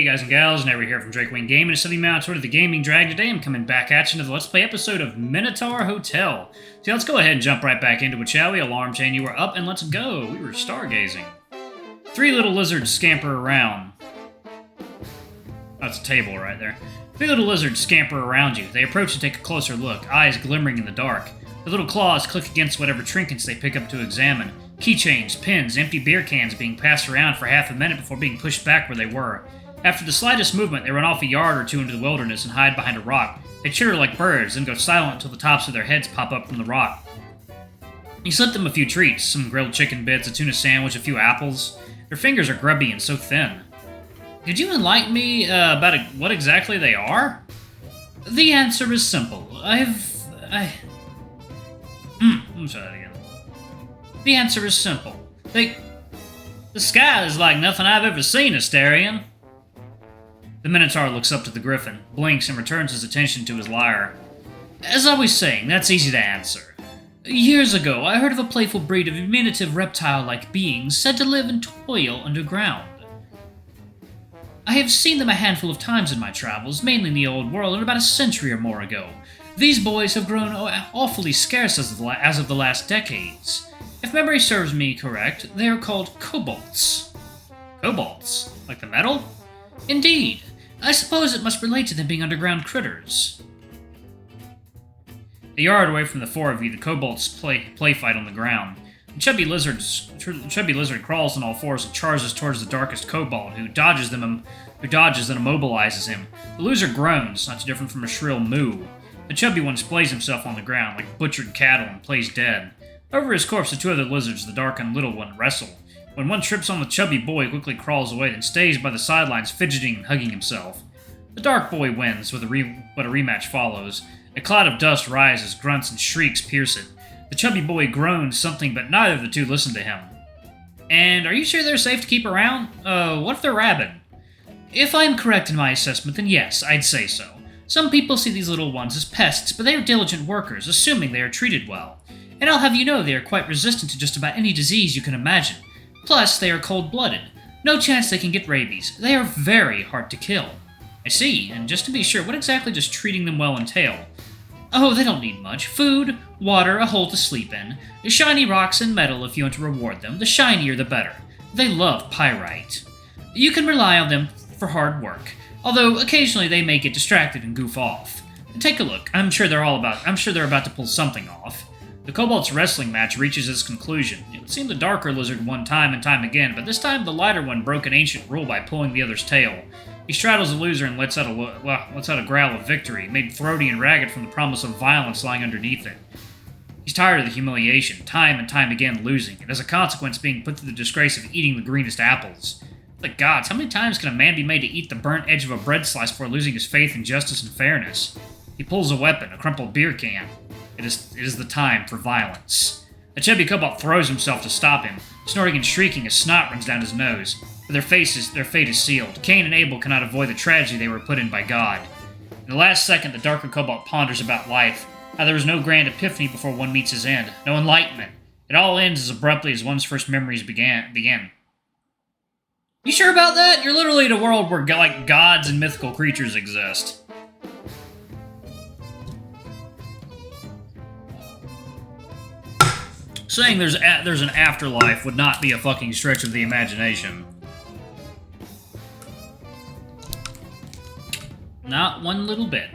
guys and gals, Never here from Drake Wayne Gaming, and Sunny Minotaur to the Gaming Drag. Today I'm coming back at you to the Let's Play episode of Minotaur Hotel. So let's go ahead and jump right back into it, shall we? Alarm chain, you are up, and let's go. We were stargazing. Three little lizards scamper around. That's a table right there. Three little lizards scamper around you. They approach and take a closer look, eyes glimmering in the dark. The little claws click against whatever trinkets they pick up to examine. Keychains, pins, empty beer cans being passed around for half a minute before being pushed back where they were. After the slightest movement, they run off a yard or two into the wilderness and hide behind a rock. They chitter like birds, then go silent until the tops of their heads pop up from the rock. You slip them a few treats, some grilled chicken bits, a tuna sandwich, a few apples. Their fingers are grubby and so thin. Could you enlighten me about what exactly they are? The answer is simple. Let me try that again. The answer is simple. The sky is like nothing I've ever seen, Asterion. The Minotaur looks up to the Griffin, blinks, and returns his attention to his lyre. As I was saying, that's easy to answer. Years ago, I heard of a playful breed of diminutive reptile-like beings said to live and toil underground. I have seen them a handful of times in my travels, mainly in the Old World, and about a century or more ago. These boys have grown awfully scarce as of the last decades. If memory serves me correct, they are called kobolds. Kobolds? Like the metal? Indeed. I suppose it must relate to them being underground critters. A yard away from the four of you, the kobolds play fight on the ground. The chubby lizard crawls on all fours and charges towards the darkest kobold, who dodges and immobilizes him. The loser groans, not too different from a shrill moo. The chubby one splays himself on the ground like butchered cattle and plays dead. Over his corpse, the two other lizards, the dark and little one, wrestle. When one trips on the chubby boy, he quickly crawls away, then stays by the sidelines, fidgeting and hugging himself. The dark boy wins, but a rematch follows. A cloud of dust rises, grunts and shrieks pierce it. The chubby boy groans something, but neither of the two listen to him. And are you sure they're safe to keep around? What if they're rabid? If I'm correct in my assessment, then yes, I'd say so. Some people see these little ones as pests, but they are diligent workers, assuming they are treated well. And I'll have you know they are quite resistant to just about any disease you can imagine. Plus, they are cold-blooded. No chance they can get rabies. They are very hard to kill. I see, and just to be sure, what exactly does treating them well entail? Oh, they don't need much. Food, water, a hole to sleep in. Shiny rocks and metal if you want to reward them. The shinier the better. They love pyrite. You can rely on them for hard work, although occasionally they may get distracted and goof off. Take a look. I'm sure they're about to pull something off. The kobold's wrestling match reaches its conclusion. It would seem the darker lizard won time and time again, but this time the lighter one broke an ancient rule by pulling the other's tail. He straddles the loser and lets out a growl of victory, made throaty and ragged from the promise of violence lying underneath it. He's tired of the humiliation, time and time again losing, and as a consequence being put through the disgrace of eating the greenest apples. The gods, how many times can a man be made to eat the burnt edge of a bread slice before losing his faith in justice and fairness? He pulls a weapon, a crumpled beer can. It is the time for violence. The chubby kobold throws himself to stop him, snorting and shrieking as snot runs down his nose. But their fate is sealed. Cain and Abel cannot avoid the tragedy they were put in by God. In the last second, the darker kobold ponders about life, how there was no grand epiphany before one meets his end, no enlightenment. It all ends as abruptly as one's first memories begin. You sure about that? You're literally in a world where gods and mythical creatures exist. Saying there's an afterlife would not be a fucking stretch of the imagination. Not one little bit.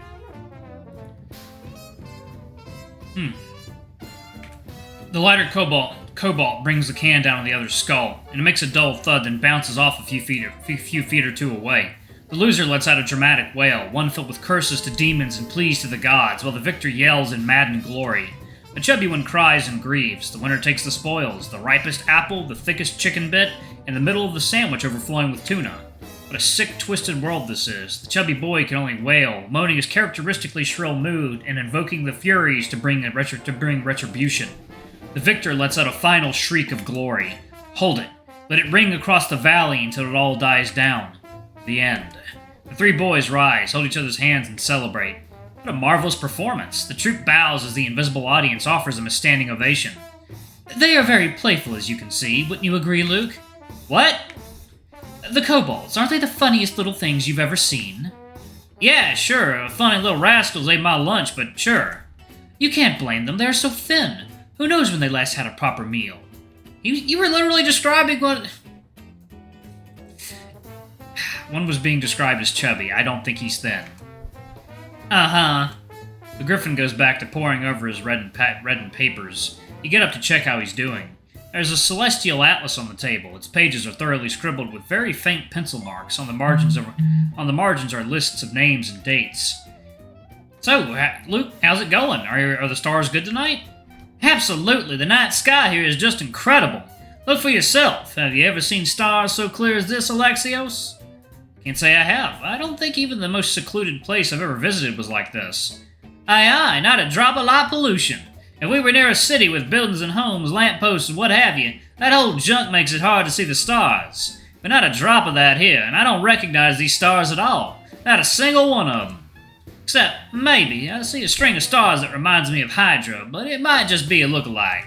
The lighter cobalt brings the can down on the other's skull, and it makes a dull thud, then bounces off a few feet or two away. The loser lets out a dramatic wail, one filled with curses to demons and pleas to the gods, while the victor yells in maddened glory. The chubby one cries and grieves. The winner takes the spoils, the ripest apple, the thickest chicken bit, and the middle of the sandwich overflowing with tuna. What a sick, twisted world this is. The chubby boy can only wail, moaning his characteristically shrill mood and invoking the Furies to bring retribution. The victor lets out a final shriek of glory. Hold it. Let it ring across the valley until it all dies down. The end. The three boys rise, hold each other's hands, and celebrate. What a marvelous performance. The troupe bows as the invisible audience offers them a standing ovation. They are very playful, as you can see. Wouldn't you agree, Luke? What? The kobolds, aren't they the funniest little things you've ever seen? Yeah, sure, funny little rascals ate my lunch, but sure. You can't blame them, they're so thin. Who knows when they last had a proper meal? You were literally describing what... One was being described as chubby. I don't think he's thin. Uh-huh. The griffin goes back to poring over his reddened papers. You get up to check how he's doing. There's a celestial atlas on the table. Its pages are thoroughly scribbled with very faint pencil marks. On the margins are lists of names and dates. So, Luke, how's it going? Are the stars good tonight? Absolutely. The night sky here is just incredible. Look for yourself. Have you ever seen stars so clear as this, Alexios? Can't say I have. I don't think even the most secluded place I've ever visited was like this. Aye, not a drop of light pollution. If we were near a city with buildings and homes, lampposts and what have you, that whole junk makes it hard to see the stars. But not a drop of that here, and I don't recognize these stars at all. Not a single one of them. Except, maybe, I see a string of stars that reminds me of Hydra, but it might just be a look-alike.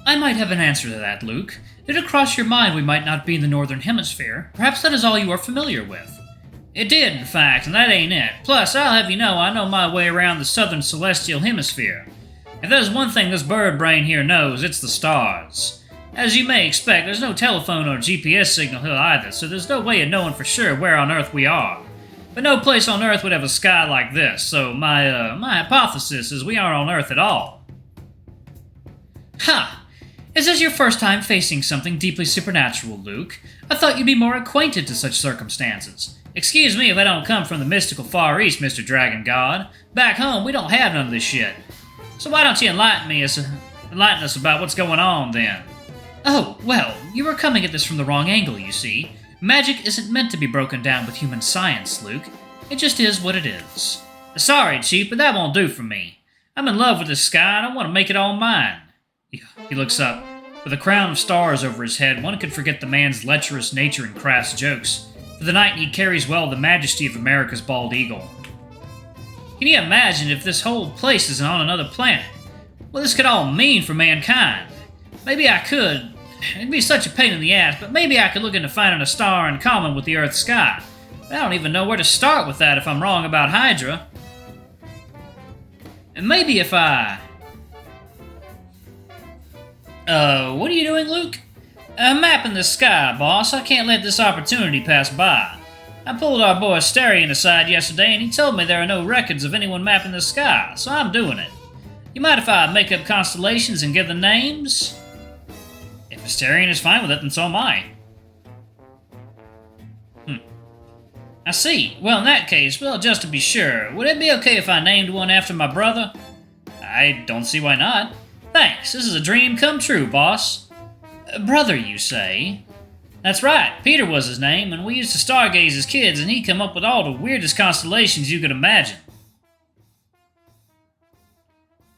I might have an answer to that, Luke. Did it cross your mind we might not be in the Northern Hemisphere? Perhaps that is all you are familiar with. It did, in fact, and that ain't it. Plus, I'll have you know I know my way around the Southern Celestial Hemisphere. If there's one thing this bird brain here knows, it's the stars. As you may expect, there's no telephone or GPS signal here either, so there's no way of knowing for sure where on Earth we are. But no place on Earth would have a sky like this, so my hypothesis is we aren't on Earth at all. Ha! Is this your first time facing something deeply supernatural, Luke? I thought you'd be more acquainted to such circumstances. Excuse me if I don't come from the mystical Far East, Mr. Dragon God. Back home, we don't have none of this shit. So why don't you enlighten us about what's going on, then? Oh, well, you were coming at this from the wrong angle, you see. Magic isn't meant to be broken down with human science, Luke. It just is what it is. Sorry, Chief, but that won't do for me. I'm in love with the sky, and I want to make it all mine. He looks up. With a crown of stars over his head, one could forget the man's lecherous nature and crass jokes. For the night, he carries well the majesty of America's bald eagle. Can you imagine if this whole place is on another planet? What this could all mean for mankind? Maybe I could. It'd be such a pain in the ass, but maybe I could look into finding a star in common with the Earth's sky. But I don't even know where to start with that if I'm wrong about Hydra. And maybe if I... what are you doing, Luke? I'm mapping the sky, boss. I can't let this opportunity pass by. I pulled our boy Asterion aside yesterday, and he told me there are no records of anyone mapping the sky, so I'm doing it. You mind if I make up constellations and give the names? If Asterion is fine with it, then so am I. I see. Well, in that case, well, just to be sure, would it be okay if I named one after my brother? I don't see why not. Thanks, this is a dream come true, boss. Brother, you say? That's right, Peter was his name, and we used to stargaze as kids, and he'd come up with all the weirdest constellations you could imagine.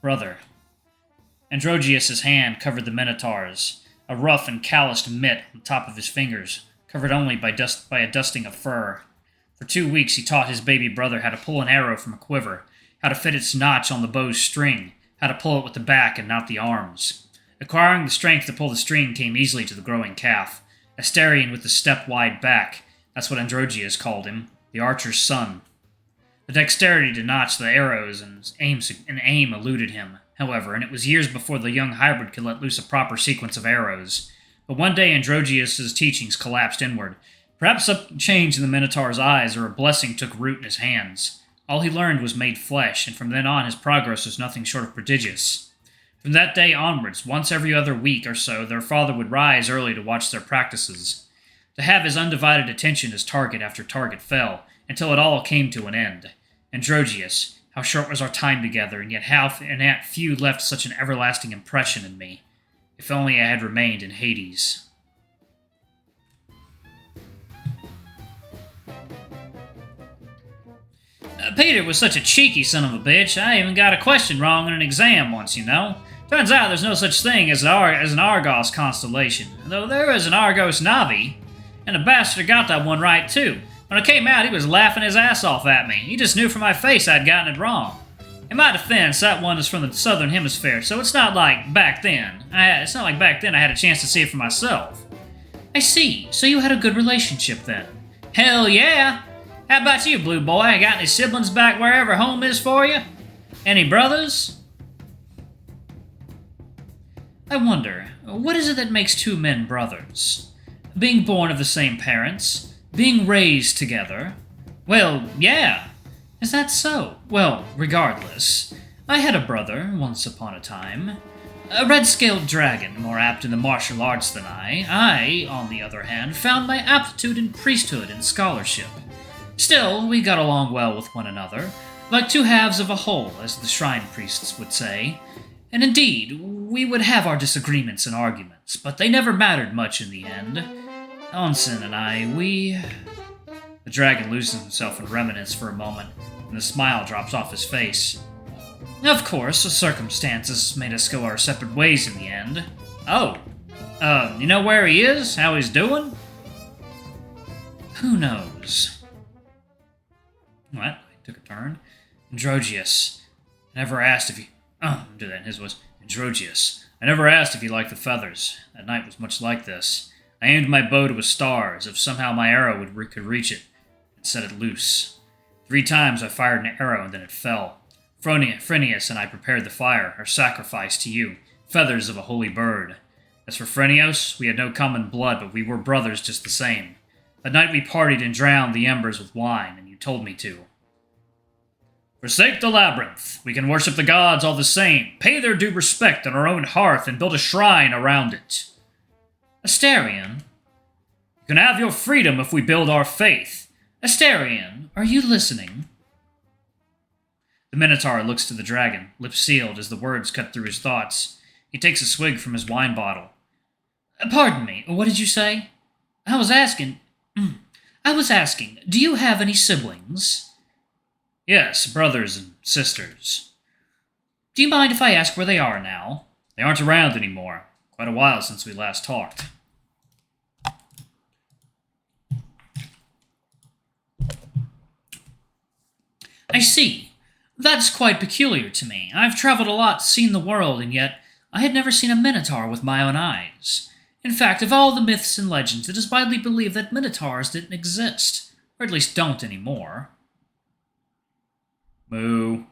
Brother. Androgeus' hand covered the Minotaur's, a rough and calloused mitt on top of his fingers, covered only by a dusting of fur. For 2 weeks he taught his baby brother how to pull an arrow from a quiver, how to fit its notch on the bow's string, how to pull it with the back and not the arms. Acquiring the strength to pull the string came easily to the growing calf. Asterion with the step-wide back, that's what Androgeus called him, the archer's son. The dexterity to notch the arrows and aim eluded him, however, and it was years before the young hybrid could let loose a proper sequence of arrows. But one day Androgeus' teachings collapsed inward. Perhaps something changed in the Minotaur's eyes, or a blessing took root in his hands. All he learned was made flesh, and from then on his progress was nothing short of prodigious. From that day onwards, once every other week or so, their father would rise early to watch their practices, to have his undivided attention as target after target fell, until it all came to an end. Androgeus, how short was our time together, and yet few left such an everlasting impression in me. If only I had remained in Hades. Peter was such a cheeky son of a bitch, I even got a question wrong in an exam once, you know. Turns out there's no such thing as an Argos constellation, though there is an Argos Navi. And the bastard got that one right, too. When I came out, he was laughing his ass off at me. He just knew from my face I'd gotten it wrong. In my defense, that one is from the southern hemisphere, so it's not like back then. I had a chance to see it for myself. I see. So you had a good relationship then. Hell yeah! How about you, Blue Boy? Got any siblings back wherever home is for you? Any brothers? I wonder, what is it that makes two men brothers? Being born of the same parents? Being raised together? Well, yeah. Is that so? Well, regardless. I had a brother, once upon a time. A red-scaled dragon, more apt in the martial arts than I. I, on the other hand, found my aptitude in priesthood and scholarship. Still, we got along well with one another, like two halves of a whole, as the shrine priests would say. And indeed, we would have our disagreements and arguments, but they never mattered much in the end. Onsen and I, we... The dragon loses himself in reminiscence for a moment, and the smile drops off his face. Of course, the circumstances made us go our separate ways in the end. Oh, you know where he is? How he's doing? Who knows? What? He took a turn. Androgeus. I never asked if he... do that in his voice. Androgeus. I never asked if he liked the feathers. That night was much like this. I aimed my bow to a star, as if somehow my arrow could reach it, and set it loose. 3 times I fired an arrow, and then it fell. Phrynius and I prepared the fire, our sacrifice to you, feathers of a holy bird. As for Phrynios, we had no common blood, but we were brothers just the same. That night we partied and drowned the embers with wine, and you told me to. Forsake the labyrinth. We can worship the gods all the same, pay their due respect on our own hearth, and build a shrine around it. Asterion? You can have your freedom if we build our faith. Asterion, are you listening? The Minotaur looks to the dragon, lips sealed as the words cut through his thoughts. He takes a swig from his wine bottle. Pardon me, what did you say? I was asking, do you have any siblings? Yes, brothers and sisters. Do you mind if I ask where they are now? They aren't around anymore. Quite a while since we last talked. I see. That's quite peculiar to me. I've traveled a lot, seen the world, and yet I had never seen a minotaur with my own eyes. In fact, of all the myths and legends, it is widely believed that minotaurs didn't exist, or at least don't anymore. Moo.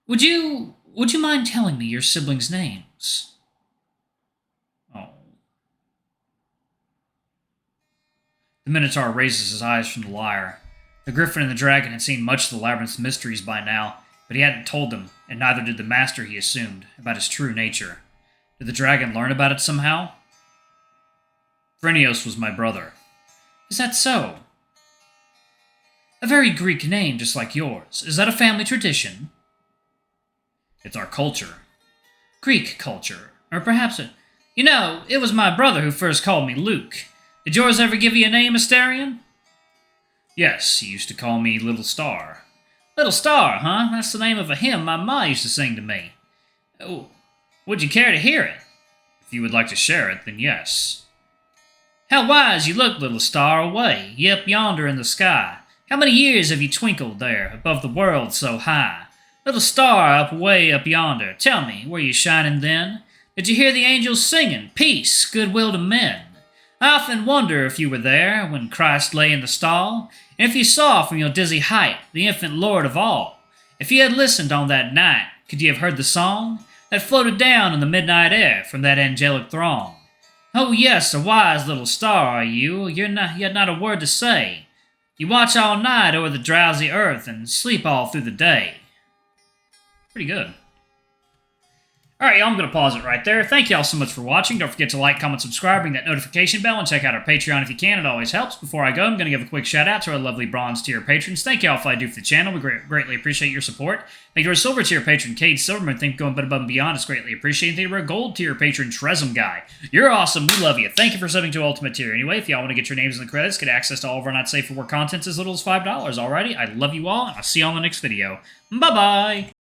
Would you mind telling me your siblings' names? Oh. The Minotaur raises his eyes from the lyre. The Griffin and the Dragon had seen much of the labyrinth's mysteries by now, but he hadn't told them, and neither did the Master, he assumed, about his true nature. Did the Dragon learn about it somehow? Phrynios was my brother. Is that so? A very Greek name, just like yours. Is that a family tradition? It's our culture. Greek culture. Or perhaps a... You know, it was my brother who first called me Luke. Did yours ever give you a name, Asterion? Yes, he used to call me Little Star. Little Star, huh? That's the name of a hymn my ma used to sing to me. Oh, would you care to hear it? If you would like to share it, then yes. How wise you look, Little Star, away, up yonder in the sky. How many years have you twinkled there, above the world so high? Little star up way up yonder, tell me, were you shining then? Did you hear the angels singing, peace, goodwill to men? I often wonder if you were there when Christ lay in the stall, and if you saw from your dizzy height the infant Lord of all. If you had listened on that night, could you have heard the song that floated down in the midnight air from that angelic throng? Oh yes, a wise little star are you, you had not a word to say. You watch all night o'er the drowsy earth and sleep all through the day. Pretty good. Alright, y'all, I'm going to pause it right there. Thank y'all so much for watching. Don't forget to like, comment, subscribe, ring that notification bell, and check out our Patreon if you can. It always helps. Before I go, I'm going to give a quick shout out to our lovely bronze tier patrons. Thank y'all for all I do for the channel. We greatly appreciate your support. Thank you to our silver tier patron, Cade Silverman. Thank you for going above and beyond. It's greatly appreciated. Thank you to our gold tier patron, Trezum Guy. You're awesome. We love you. Thank you for subbing to Ultimate Tier. Anyway, if y'all want to get your names in the credits, get access to all of our not safe for work contents as little as $5. Alrighty, I love you all, and I'll see you all in the next video. Bye-bye!